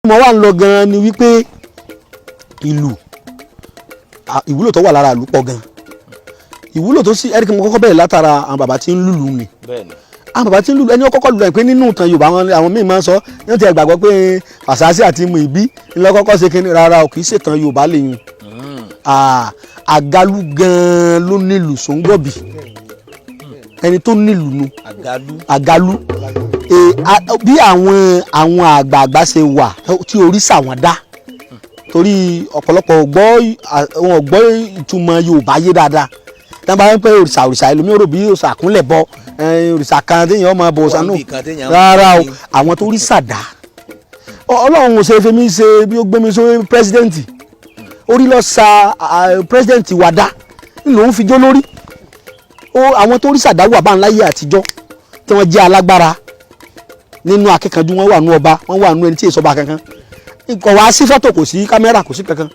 mo wà ń lọ gan ni wípé ìwúlò tó wà lára ìlú pọ̀ gan. Ìwúlò tó sì ẹ̀rí kí mo kọ́kọ́ bẹ̀rẹ̀ látara àwọn bàbá tí ń lùlù ni. Àwọn bàbá tí ń lùlù ẹni ó kọ́kọ́ lùlù ẹ̀ pé nínú ìtàn Yorùbá àwọn míì máa ń sọ yóò ti gbàgbọ́ pé Fàsásí àti Mùìbí ńlọ kọ́kọ́ ṣe kíní rárá o kì í ṣètàn Yorùbá lẹ́yìn. Àgálù gan ló nílù Sóńgọ̀bì ẹni tó nílù nu àgálù bí àwọn àgbààgbà ṣe wà tí oríṣà wọn dá torí ọ̀pọ̀lọpọ̀ wọn gbọ́ ìtumọ̀ Yorùbá yé dáadáa tí wọ́n bá ń pẹ́ òrìṣà ẹlòmíràn rò bí òrìṣà àkúnlẹ̀ bọ òrìṣà kan téèyàn ọmọ bọ̀ ọ̀sán náà rárá o àwọn tó oríṣà dá Ọlọ́run ò ṣe fẹ́mi ṣe bí ó gbé mi sórí pírẹsidẹ́ǹtì orí lọ sa pírẹsidẹ́ǹtì wa dá ńlò ń fi jó lórí àwọn tó oríṣà dá wà bá ń láyé àtijọ́ tí wọ́n jẹ́ alágbára nínú akíkanjú wọn wà nú ọba wọn wà nú ẹni tí èso ọba kankan kò wá sí fọ́tò kò sí kámẹ́rà kò sí kankan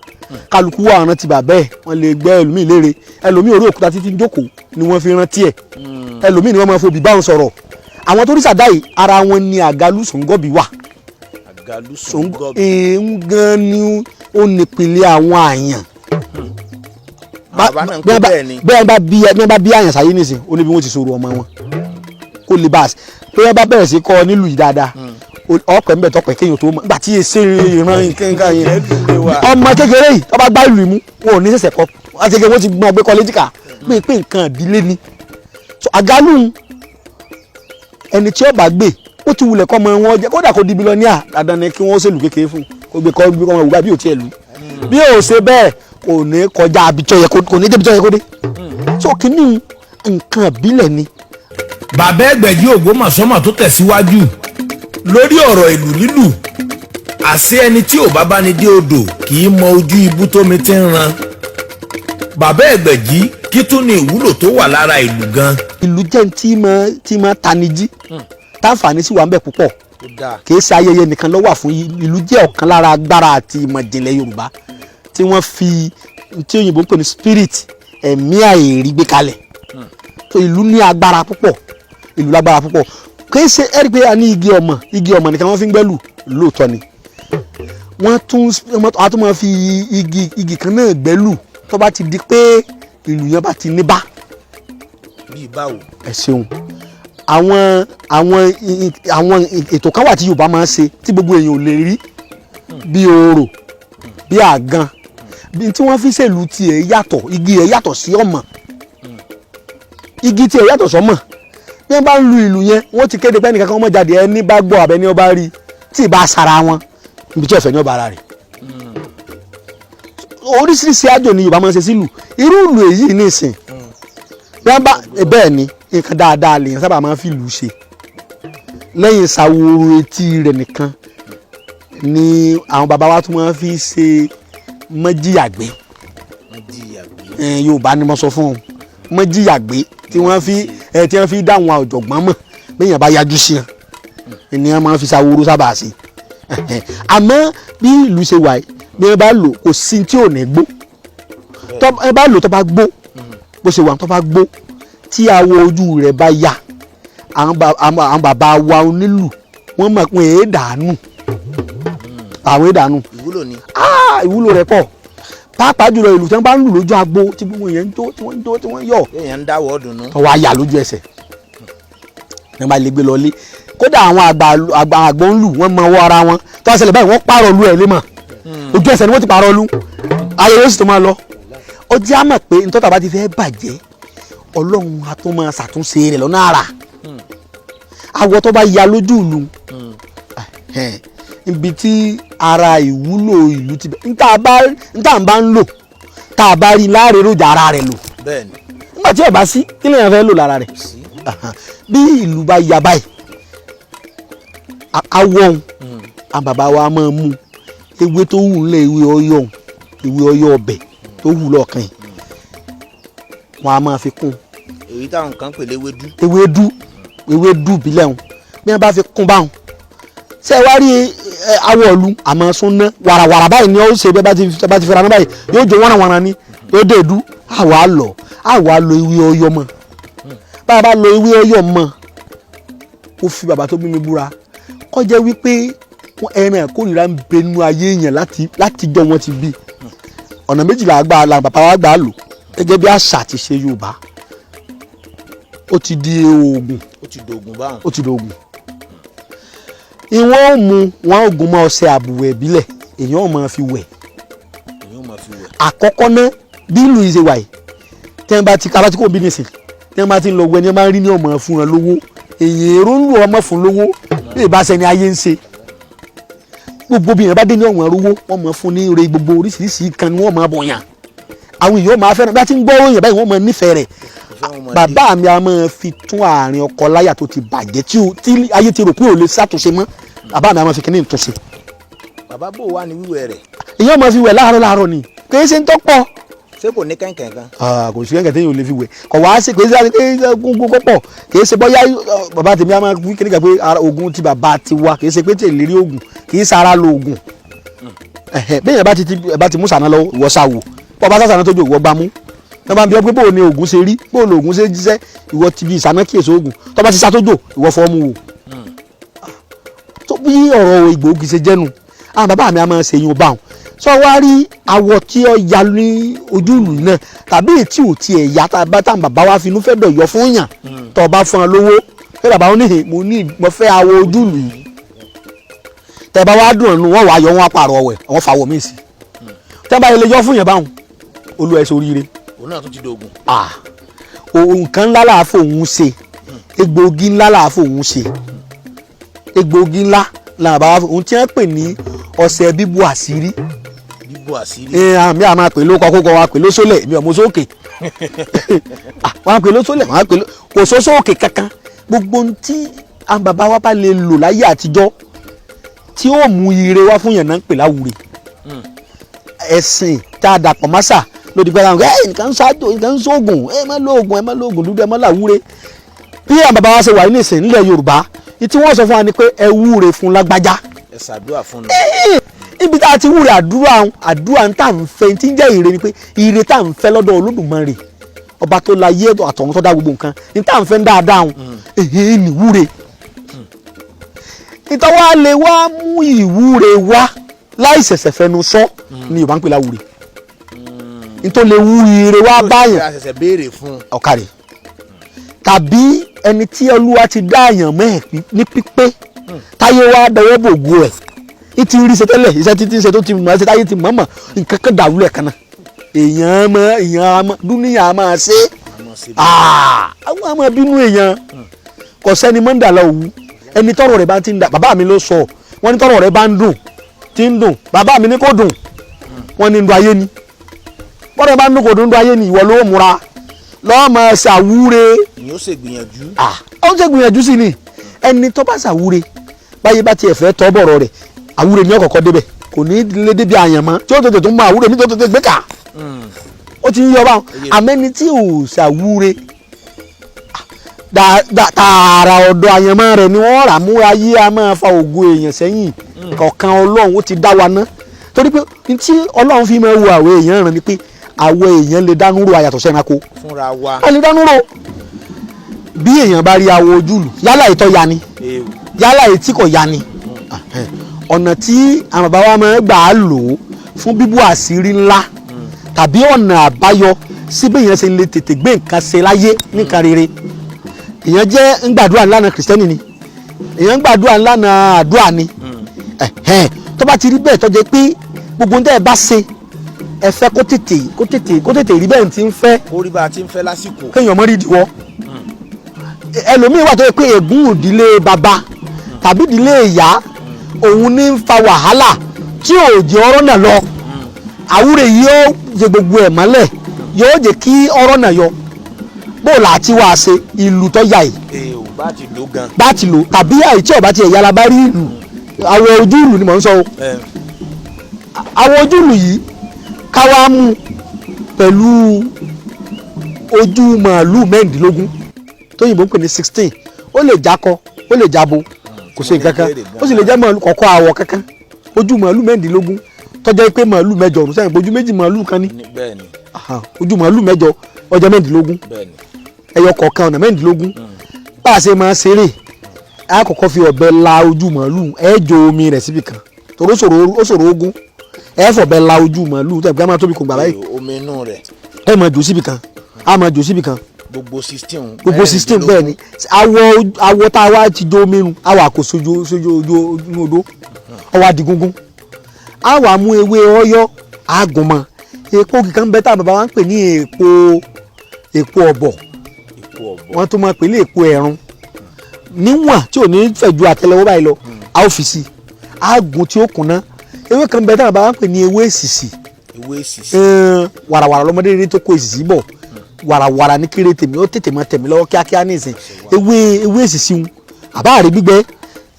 kálukú wà rántí bàbá ẹ̀ wọ́n lè gbẹ́ ẹlòmíì léèrè ẹlòmíì orí òkúta títí ń jókòó ni wọ́n fi rántí ẹ̀ ẹlòmíì ni wọ́n máa fi òbí báwọn sọ̀rọ̀ àwọn tó rí sàdáì ara wọn ni àgálù Sóńgọ̀bì wà èèyàn gan ni ó nípìnlẹ̀ àwọn àyàn bẹ́ẹ̀ bá bí àyàn sáyé nìsín ó ní bí wọ́n ti sọ̀rọ̀ ọmọ wọn kó lè bá a pé wọ́n bá bẹ̀rẹ̀ sí kọ́ nílùú yìí dáadáa ọ̀pẹ̀ ń bẹ̀ tọpẹ̀ kéèyàn tó mọ̀ nígbà tí èsè ìran nǹkan yẹn ọmọ kékeré yìí ọba gbá ìlú ìmú wọn ò ní ṣẹ̀ṣẹ̀ kọ́ àti kékeré wọn ti gbọ́n ọgbẹ́ kọ́lẹ́jìkà pé nǹkan ìdílé ni àgálù ẹni tí ọba gbé ó ti wulẹ̀ kọ́ ọmọ wọn jẹ́ kódà kó di bílíọ̀nìà dandan ni kí wọ́n ṣèlú kékeré fún kó gbé kọ́ ọmọ ìwúgbà bí ò tiẹ̀ lù bí ò ṣe bẹ́ẹ̀ kò ní kọjá abijọ́ yẹ kò ní débi tó yẹ kó dé so kìíní nǹkan ìbílẹ̀ ni. bàbá Ẹgbẹ̀jì Ògbómọ̀ṣọ́ tó tẹ̀síwájú lórí ọ̀rọ̀ ìlù lílù àṣé ẹni tí ò bá bá ní dé odò kì í mọ ojú ibú tómi ti ń ran bàbá Ẹgbẹ̀jì kí tún ní ìwúlò tó wà lára ìlù gan. ìlù jẹ́ tí máa tanijí táǹfààní sì wà ń bẹ̀ púpọ̀ kì í ṣe ayẹyẹ nìkan ló wà fún ìlù jẹ́ ọ̀kan lára agbára àti ìmọ̀ ìjìnlẹ̀ Yorùbá tí wọ́n fi tí òyìnbó ń pè ní spirit ẹ̀mí àìrí gbé kalẹ̀ so ìlù ní agbára púpọ̀ ìlù lágbára púpọ̀ kì í ṣe ẹ̀rí pé a ní igi ọmọ nìkan wọ́n fi ń gbẹ́lù lóòótọ́ ni wọ́n tún máa fi igi kan náà gbẹ́lù tó bá ti di pé ìlù yẹn bá ti ní bá. bí báwo. ẹ ṣeun àwọn ètò kan wà tí Yorùbá máa ń ṣe tí gbogbo èèyàn ò lè rí bí orò bí àgan bí tí wọ́n fi ṣèlú tiẹ̀ yàtọ̀ igi ẹ̀ yàtọ̀ sí ọmọ igi tiẹ̀ yàtọ̀ sọ́mọ bí wọ́n bá ń lu ìlù yẹn wọ́n ti kéde pé ẹnìkan kan mọ̀ jáde ẹni bá gbọ́ abẹ́ni ọba rí tí ì bá sara wọn ibi tí ọ̀fẹ́ ní ọba ara rẹ̀ oríṣiríṣi àjò ni Yorùbá máa ń ṣe sílù irú ìlù èyí nìsín bẹ́ẹ̀ ni nǹkan dáadáa lèèyàn sábà máa ń fi ìlù ṣe lẹ́yìn ìsàwòrò etí rẹ̀ nìkan ni àwọn bàbá wa tún máa ń fi ṣe mọ́jìyàgbé Yorùbá ni mo sọ fún un mọ́jìyàgbé tí wọ́n fi dá àwọn ọ̀jọ̀gbọ́n mọ̀ bẹ́ẹ̀ yẹn bá yájú sí ẹ ènìyàn máa ń fi ṣàwòrò sábà sí àmọ́ bí ìlú ṣe wà bí ẹ bá lò kò sí tí ò ní gbó ẹ bá lò tó bá gbó bó ṣe wà tó bá gbó tí awọ ojú rẹ̀ bá yá àwọn bàbá wa onílù wọ́n mọ̀ pé èé dànù àwọn èé dànù ìwúlò rẹ̀ pọ̀ pàápàá jùlọ ìlú tí wọ́n bá ń lù lójú agbo tí gbogbo èèyàn ń jó tí wọ́n ń jó tí wọ́n yọ̀ èèyàn ń dáwọ́ dùnú ọwọ́ àyà lójú ẹsẹ̀ ní wọ́n bá lè gbé lọ lé kódà àwọn àgbà ń lù wọ́n mọ ọwọ́ ara wọn tó wá ṣẹlẹ̀ báyìí wọ́n pààrọ̀ lu ẹ̀ lé mọ̀ ojú ẹsẹ̀ ni wọ́n ti pààrọ̀ lu ayẹyẹ sì tó máa lọ ó jẹ́ àmọ̀ pé ntọ́ta bá ti fẹ́ bàjẹ́ Ọlọ́run á tó máa ṣàtúnṣe rẹ̀ lọ́nà àrà àwọ̀ tó bá ya lójú ìlú ibi tí ara ìwúlò ìlú ti bẹ̀ níta bá ń lò tá a bá rí láàrin èròjà ara rẹ̀ lò nígbà tí ẹ bá sí kí lèèyàn fẹ́ lò lára rẹ̀ bí ìlú bá ya báyìí awọ àwọn bàbá wa máa mú ewé tó wù nílẹ̀ ewé ọyọ́ ọbẹ̀ tó wù lọ́ọ̀kan yìí wọn a máa fi kún èyí táwọn kan pè léwédú ewédú bílẹ̀ wọn bí wọ́n bá fi kún báwọn ṣé ẹ wá rí awọ ìlú àmọ́ súnná wàràwàrà báyìí ni ó ṣe bẹ́ẹ̀ bá ti fẹ́ra ní báyìí yóò jó wọ́nàwọ́nà ni yóò dé ìdú àwa lọ ewé ọyọ́ mọ́ bá a bá lọ ewé ọyọ́ mọ́ ó fi bàbá tó bí mi búra kó jẹ́ wípé ẹran ìkórìíra ń bẹ nínú ayé èèyàn láti jọ wọn ti bí ọ̀nà méjìlá àgbà la bàbá wa gbà lò gẹ́gẹ́ bí àṣà àti ṣe Yorùbá ó ti di oògùn ó ti dògùn ìwọ̀n ò mu wọn ò gún mọ́ ọṣẹ àbùwẹ̀ ìbílẹ̀ èèyàn ò máa fi wẹ̀ àkọ́kọ́ náà bí ìlú yìí ṣe wà yìí tí wọ́n bá ti kábàtí kò bí nìsín tí wọ́n bá ti ń lọ wẹ̀ ni wọ́n máa ń rí ní ọmọ fún wọn lówó èyí èrò ń lò ọmọ fún lówó bí ìbáṣẹ ni ayé ń ṣe gbogbo bí yẹn bá dé ní ọ̀wọ́n rówó wọ́n mọ̀ fún ní ire gbogbo oríṣiríṣi kan ni wọ́n máa bọ̀ yàn àwọn èèyàn máa fẹ́ràn bí a ti ń gbọ́ òyìn báyìí wọ́n máa nífẹ̀ẹ́ rẹ̀ bàbá mi a máa fi tún àárín ọkọ láyà tó ti bàjẹ́ tí ayé ti rò pé ò lè ṣàtúnṣe mọ́ bàbá mi a máa fi kíní ìtúnṣe. bàbá bò wá ní wíwẹ̀ rẹ̀. èèyàn máa fi wẹ̀ láàárọ̀ ni kì í ṣe ń tọ́pọ̀. ṣé kò ní kẹ̀kẹ́ kan. kò sí kẹ̀kẹ́ téèyàn ò lè fi wẹ̀ kọ̀ wá sí kò sí gúngún pọ̀ kì í ṣe bọ́yá bàbá tèmi a máa wí kíní kan pé oògùn ti bàbá ti wá kì í ṣe pé tèlè rí oògùn kì í sara lo oògùn bẹ́ẹ̀ bá ti mú sànà lọ ìwọ sáwò bọ́ bá sànà tó jò ìwọ bá mú tọ́ bá ń bí ọ pé bóò ni oògùn ṣe rí bóò ni oògùn ṣe jíṣẹ́ ìwọ ti bí ìsànà kíyèsí oògùn tọ́ bá ti sá tó jò ìwọ fọ́ mú wò tó bí ọ̀rọ̀ ìgbòogi ṣe jẹ́nu àwọn bàbá mi a máa ṣe yín bá wọn sọ wá rí awọ tí ó ya ní ojú ìlú náà tàbí ètí ò tiẹ̀ ya táwọn bàbá wa finú fẹ́ dọ̀ yọ fún yàn tọ́ bá fún ọ lówó pé bàbá wọn ní mo fẹ́ awọ ojú ìlú yìí tẹ bá wá dùn ọ̀nù wọn wà yọ wọn apààrọ̀ ọ̀wẹ̀ àwọn fàwọ̀ míì sí tẹ bá ilé yọ fún yẹn báwọn olú ẹ̀ sóríire. òun náà tún ti dogun. nǹkan ńlá làá fòun ṣe egbòogi ńlá làá fòun ṣe egbòogi ńlá làá bá òun tí wọ́n pè ní ọṣẹ bíbò àṣírí. bíbò àṣírí. àmì àmà pè ló kọ́kọ́ wa pè ló sólẹ̀ mi ò mọ sókè wọn á pè ló sólẹ̀ wọn á pè ló kò sósókè kankan gbogbo tí àwọn bàbá wa bá lè lò láyé àtijọ́ tí ó mú ire wá fún yàn náà ń pè láwùrè ẹ̀sìn tá a dàpọ̀ mọ́sà lódì pẹ́ láwọn nǹkan ń ṣáájú nǹkan ń ṣoògùn ẹ má lóògùn dúdú ẹ má làwúre bí àwọn bàbá wa ṣe wà ní ìsìn nílẹ̀ Yorùbá tí wọ́n sọ fún wa ni pé ẹ wúre fún lágbájá ẹ ṣàdúrà fún un. ibi tá a ti wúre àdúrà ń tà ń fẹ́ tí ń jẹ́ ire ni pé ire tá à ń fẹ́ lọ́dọ̀ Olódùmarè ọba tó la yé àtọ̀hún tó dá gbogbo nǹkan ní tá à ń fẹ́ dáadáa ní wúre ìtọ́wá lè wá mú ìwúre wá láì ṣẹ̀ṣẹ̀ fẹnu sọ ni Yorùbá ń pè láwúre nítorí lè wú ire wá báyàn ọ̀kàrẹ̀ tàbí ẹni tí Olúwa ti dá àyàn mọ́ ẹ̀ ní pípé táyé wá dọwọ́ bògo ẹ̀ ní ti rí ṣetẹ́lẹ̀ iṣẹ́ títí ṣe tó ti mọ̀ ẹ́ táyé ti mọ̀ọ́mọ̀ nǹkan kan dàrú kan náà èèyàn dúníyà máa ṣe àwọn àmọ́ bínú èèyàn kò sẹ́ni mọ́ndàlá òwú ẹni tọ́rọ̀ rẹ̀ bá ti ń dà bàbá mi ló sọ wọ́n ní tọ́rọ̀ rẹ̀ bá ń dùn tí ń dùn bàbá mi ní kò dùn wọ́n ní ń dùn ayé ni bọ́dọ̀ bá ń dùn kò dùn ayé ni ìwọ ló múra lọ́ọ́ máa ṣàwúre. ìyẹn ó ṣe gbìyànjú. ó ń ṣe gbìyànjú sí ni ẹni tó bá ṣàwúre báyé bá tiẹ̀ fẹ́ tọ́ bọ̀rọ̀ rẹ̀ àwúre ni ó kọ́kọ́ débẹ̀ kò ní lé débi àyànmọ́ tí ó tètè tún mọ àwúre mi tó tètè gbé kà ó ti ń yọ báwọn àmẹ́ni tí ò ṣàwúre tààrà ọ̀dọ̀ àyànmọ́ rẹ̀ ni wọ́n rà múra yí a máa fa ògo èèyàn sẹ́yìn kọ̀ọ̀kan Ọlọ́run ó ti dá wa ná torí pé tí Ọlọ́run fi máa wo àwọn èèyàn ràn ni pé àwọn èèyàn lè dánú ro àyàtọ̀ sẹ́ranko fúnra wa a lè dánú ro bí èèyàn bá rí awọ ojúlù yálà ìtọ́ ya ni yálà etí kò ya ni ọ̀nà tí àwọn bàbá wa máa gbà á lò ó fún bíbú àṣírí ńlá tàbí ọ̀nà àbáyọ síbẹ̀ èèyàn ṣe lè tètè gbé nǹkan ṣe láyé nǹkan rere èèyàn jẹ́ ń gbàdúrà ńlànà kìrìsìtẹ́nì ni èèyàn ń gbàdúrà ńlànà àdúrà ni tó bá ti rí bẹ́ẹ̀ tó jẹ́ pé gbogbo ń tẹ́ ẹ bá ṣe ẹ fẹ́ kó tètè rí bẹ́ẹ̀ tí ń fẹ́. ó rí bá a ti ń fẹ́ lásìkò. kéèyàn mọ́ rí ìdíwọ́ ẹlòmíín wà tó yẹ pé ègún ìdílé bàbá tàbí ìdílé ìyá òun ní ń fa wàhálà tí ò jẹ́ ọ̀rọ̀ náà lọ àwúre yìí yóò jẹ gbogbo ẹ̀ mọ́lẹ̀ yóò jẹ́ kí ọ̀rọ̀ náà yọ bóòlù àti wàá ṣe ìlú tó yà yìí. bá ti lò gan. bá ti lò tàbí àìtí ọ̀bá ti ẹ̀yà alábárí ìlú àwọn ojú ìlú ni mò ń sọ o àwọn ojú ìlú yìí káwá mú pẹ̀lú ojú màálù mẹ́rìndínlógún tóyìnbó ń pè ní 16 ó lè jákọ ó lè jábo kò sí nǹkan kan ó sì lè jẹ́ màálù kọ̀ọ̀kọ́ àwọ̀ kankan ojú màálù mẹ́rìndínlógún tọ́jọ́ pé màálù mẹ́jọ ọ̀run sẹ́yìn ojú méjì màálù kan ní ojú màálù mẹ́jọ ọjọ́ mẹ́rìndínlógún ẹyọ kọ̀ọ̀kan ọ̀nà mẹ́rìndínlógún bá a ṣe máa ṣeré a kọ́kọ́ fi ọ̀bẹ la ojú màálù ẹ jò omi rẹ̀ síbi kan torí ó ṣòro ogun ẹ fọ̀bẹ la ojú màálù tẹ̀ gbẹ́ máa tóbi kò gbà báyìí omi inú rẹ̀ ẹ máa jò síbi kan a máa jò síbi kan gbogbo system bẹ́ẹ̀ ni awọ tá a wá ti jó omi nu a wà kó sójú inú odó ọwọ́ adigungun a wà mú ewé ọyọ́ àgùnmọ̀ èpo kíkan bẹ́ẹ̀ tá a bàbá wa ń pè ní èpo ọ̀bọ̀ wọ́n tún máa pè ní èpo ẹ̀rùn níwọ̀n tí ò ní fẹ̀ ju àtẹ́lẹwọ́ báyìí lọ a ó fi sí àgùn tí ó kùnà ewé kan bẹ́ẹ̀ tá a bàbá wa ń pè ní ewé èsìsì wàràwàrà lọ́mọdé rere tó kó èsìsì bọ̀ wàràwàrà ní kéré tèmi ó tètè máa tèmi lọ́wọ́ kíákíá nísìn ewé èsìsì ń àbáàrí gbígbẹ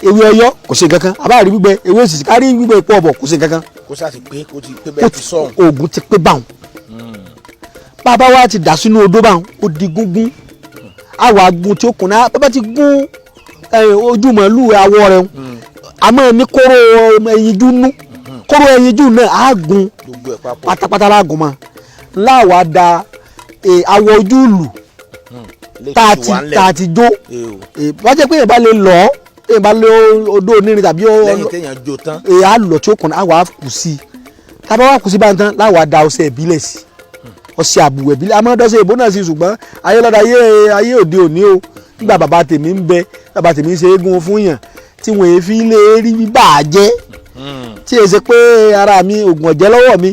ewé ọyọ́ kò sí kankan àbáàrí gbígbẹ ewé èsìsì kárí gbígbẹ èpo ọ̀bọ̀ kò sí kankan kó sá ti pé kó ti pé bẹ́ẹ̀ ti sọ̀hún oògùn ti pé báwọn bàbá wa ti dà sínú odó báwọn ó di gúngún àwọn agun tí ó kùnà bàbá ti gún ojú màálù awọ rẹ̀ àmọ́ ní kóró ẹyinjú nú kóró ẹyinjú náà á gun pátápátá lágùn mọ́ láwa da awọ ojú ìlú tá a ti jó wọ́n jẹ́ pé èèyàn bá lè lọ èèyàn bá lè odó onírin tàbí lẹ́yìn téèyàn jó tán á lọ tí ó kùnà á wà á kù sí i tábà wà kù sí báyìí tán láwa da ọṣẹ ìbílẹ̀ sí ọṣẹ àbùwẹ̀ ìbílẹ̀ àmọ́ dọ́ṣẹ́ ìbò náà sí ṣùgbọ́n ayélujára ayé òde òní o nígbà bàbá tèmi ń bẹ bàbá tèmi ń ṣe eégún fún yàn tí wọ́n èéfì lè rí bíbà jẹ́ tí èsì pé ara mi oògùn ọ̀jẹ́ lọ́wọ́ mi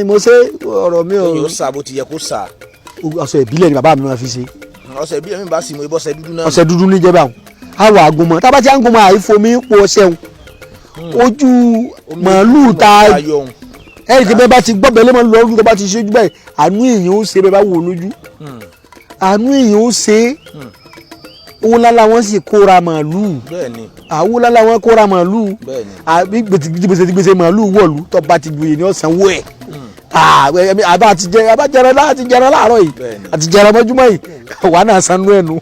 mo ṣe ọ̀rọ̀ mi ò. yóò sá bó ti yẹ kó sá. ọṣẹ ìbílẹ̀ ni bàbá mi máa fi ṣe. ọṣẹ ìbílẹ̀ mi bá sì mọ ibọ̀ ọṣẹ dúdú náà. ọṣẹ dúdú ní jẹ́ báwọn àwọ̀ àgùnmọ̀ tábà tí àgùnmọ̀ àìfomi po ọṣẹ wọn ojú màálù ta ẹ̀rì tí bẹ́ẹ̀ bá ti gbọ́ bẹ́ẹ̀ lé màálù lọ́rùn tó bá ti ṣojú bẹ́ẹ̀ àánú èèyàn ó ṣe bẹ́ẹ̀ bá wò lójú àánú èèyàn ó ṣe owó lálá wọn sì kóra màálù àwọ lálá wọn kóra màálù àbí gbèsè màálù wọ̀lú tó bá ti gbòye ní ọ̀sán wọ̀ ẹ̀ àbá jẹrẹ láàárọ̀ yìí àti jẹrẹ mọ́júmọ́ yìí wà náà sanú ẹnu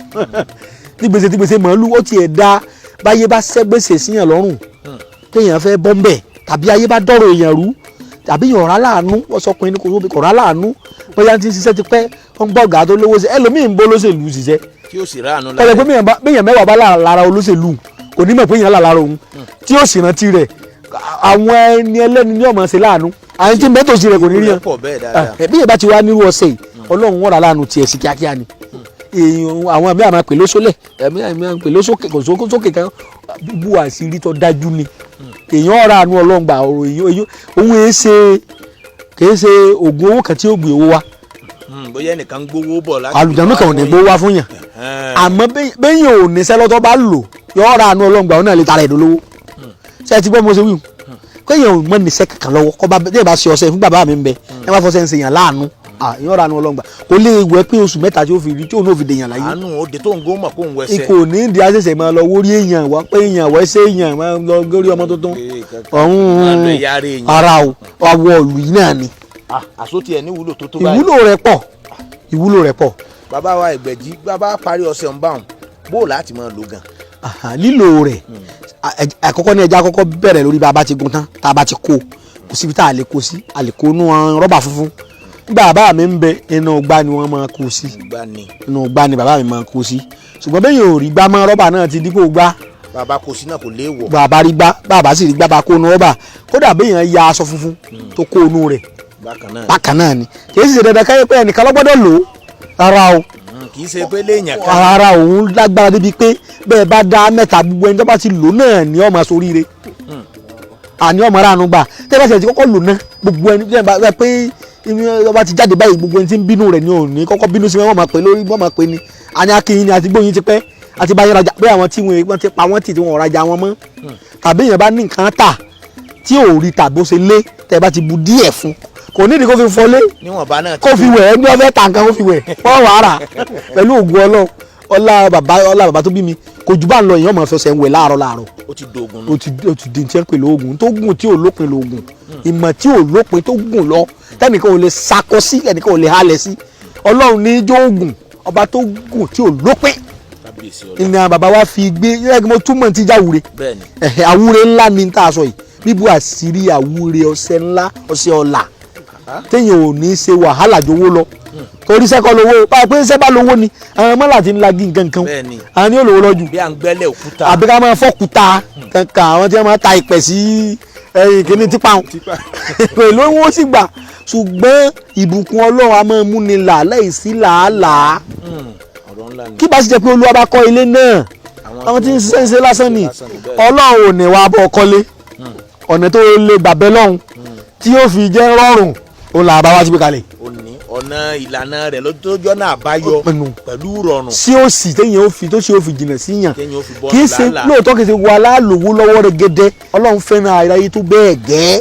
tí gbèsè màálù ó tiẹ̀ da báyé bá ṣẹ́ gbèsè síyàn lọ́rùn téèyàn fẹ́ bọ́m̀bẹ̀ tàbí ayé bá dọ̀rọ̀ èèyàn rú tàbí yọ̀ọ̀rá láàánú wọ́n sọ pé ní kò sóbi kọ̀ọ̀rá láàánú bóyá ti ń ṣiṣẹ́ ti pẹ́ wọ́n gbọ́ ọ̀gá tó lówó sí ẹlòmíín bó lóṣèlú ṣiṣẹ́ tí ó sì ráàánú lára ẹ̀ pé béèyàn mẹ́wàá bá lára olóṣèlú kò ní mọ̀ pé èèyàn lára òun tí ó sì rántí rẹ̀ àwọn ẹni ẹlẹ́ni ní ọmọ ṣe láàánú àwọn tí mẹ́tòsí rẹ̀ kò ní rí yàn bí yẹn bá ti wá nírú ọ̀sẹ̀ yìí ọlọ́run wọ́n rà láàánú tiẹ̀ sí kíákíá ni àwọn àmì àmà pèlè sólẹ̀ àmì àmà pèlè sókè kan bíbú àṣírí tó dájú ni èèyàn ọ̀rọ̀ àánú ọlọ́run gbà ọ̀rọ̀ èèyàn òun kìí ṣe oògùn owó kan tí ó gbé owó wá. bóyá ẹnìkan gbowó bọ̀ láti. àlùjáde kan ò ní gbowó wá fún yàn àmọ́ bẹ́yìn ò ní sẹ́lọ́tọ́ bá lò yọ ọ̀rọ̀ àánú ọlọ́run gbà ọ̀nà lè tara ẹ̀dọ́ lówó ṣé ẹ ti gbọ́ mo ṣe wí kéèyàn ò mọ̀ níṣẹ́ kankan lọ́wọ́ kọ́ bá bí ẹ bá ṣe ọṣẹ fún bàbá mi ń bẹ ẹ má fọṣẹ ń ṣe yàn láàánú yọ ọ̀rọ̀ àánú ọlọ́run gbà kò lè wẹ pé oṣù mẹ́ta tí ó fi rí tí òun ò fi dèyàn láyé. àánú òde tó ń gbó mọ̀ kó ń wẹsẹ̀. ikò ní ìdí àṣẹṣẹ máa lọ wórí èèyàn wá pé èèyàn wẹsẹ èèyàn máa lọ górí ọmọ tuntun ọ̀hún ara o àwọ̀ ọ̀lù yìí náà ni. àsótì ẹ̀ ní ìwúlò tó tó báyìí. ìwúlò rẹ̀ pọ̀. bàbá wa ìgbẹ̀jì bàbá parí ọ̀sẹ̀ ń bá wọn bó láti máa lò gan. lílò rẹ̀ àkọ́kọ́ ní ẹja àkọ́kọ́ bẹ̀rẹ̀ lórí bá a bá ti gun tán tá a bá ti kó kò síbi tá a lè kó sí a lè kó inú rọ́bà funfun nígbà bàbá mi ń bẹ inú gbá ni wọ́n máa kó sí inú gbá ni bàbá mi máa kó sí ṣùgbọ́n bẹ́ẹ̀ yóò rí gbá mọ́ rọ́bà náà ti dípò gbá. bàbá kó sí náà kò léèwọ̀. bàbá rí gbá bàbá sì rí gbá bá kó inú rọ́bà kódà bẹ́ẹ̀ yẹn ya aṣọ funfun tó kó inú rẹ̀ bákan náà ni kì í sì ṣe dandan káyọ̀ pé ẹnìkan lọ́gbọ́dọ̀ lò ó rárá o kì í ṣe pé léèyàn kan. rárá òun lágbára débi pé bẹ́ẹ̀ bá dá mẹ́ta gbogbo ẹni tó bá ti lò náà ni ọmọ soríire àní ọmọ ránu gbà tẹ́ bá ti kọ́kọ́ lò náà gbogbo ẹni bẹ́ẹ̀ pé ọba ti jáde báyìí gbogbo ẹni tí ń bínú rẹ̀ ni ò ní kọ́kọ́ bínú sí wọ́n máa pè lórí wọ́n máa pè ní àní akínyìn ni àti gbóyin ti pẹ́ àti báyìí rajà pé àwọn tí wọ́n ti pa wọ́n tì tí wọ́n rajà wọn mọ́ tàbí èèyàn bá ní nǹkan tà tí ò rí tàbó ṣe lé tẹ́ bá ti bu díẹ̀ fún kò nídìí kó fi fọlé kó fi wẹ̀ ẹni ọ̀fẹ́ tà nǹkan kó fi wẹ̀ wọ́n wà á rà pẹ̀lú ògùn ọlọ́run ọlá bàbá tó bí mi kò jù bá ń lọ èèyàn máa fẹsẹ̀ ń wẹ̀ láàárọ̀ ó ti dògùn ó ti di ní tí wọ́n pè lóògùn tó gùn tí ò lópin lóògùn ìmọ̀ tí ò lópin tó gùn lọ tẹ́nìkan ò lè sakọ sí ẹnìkan ò lè halẹ̀ sí ọlọ́run ní ijó ògùn ọba tó gùn tí ò lópin ìnà bàbá wa fi gbé ẹgbẹ́ mo túmọ̀ tí jáwúre àwúre ńlá ni tá a sọ yìí bíbu àṣírí àwúre ọṣẹ ńlá ọṣẹ ọ̀la téèyàn ò ní ṣe wàhálà jowó lọ torí sẹ́kọ̀ lówó báyìí pé sẹ́bà lówó ni àwọn mọ́là ti ń lagi nǹkan kan àwọn ni yóò lówó lọ́jù bí à ń gbẹ́lẹ̀ òkúta àbí ká máa fọ́kúta kankan àwọn tí wọ́n máa ta ìpẹ́ sí kíní tipa wọn pẹ̀lú owó sì gbà ṣùgbọ́n ìbùkún Ọlọ́run a máa mú ni là láìsí làálàá kí bá sì jẹ́ pé Olúwa bá kọ́ ilé náà àwọn tí ń ṣe lásán ni Ọlọ́run ò ní wàá bọ̀ kọ́lé ọ̀nà tó lè gbàgbẹ́ lọ́hùn tí yóò fi jẹ́ rọrùn ó là bá wá síbi kalẹ̀. ọ̀nà ìlànà rẹ̀ lójó náà àbáyọ pẹ̀lú rọrùn. sí òsì téèyàn ó fi tó ṣe ó fi jìnnà sí yàn kì í ṣe lóòótọ́ kì í ṣe wà láàlówó lọ́wọ́ rẹ̀ gẹ́dẹ́ Ọlọ́run fẹ́ràn àìráyé tó bẹ́ẹ̀ gẹ́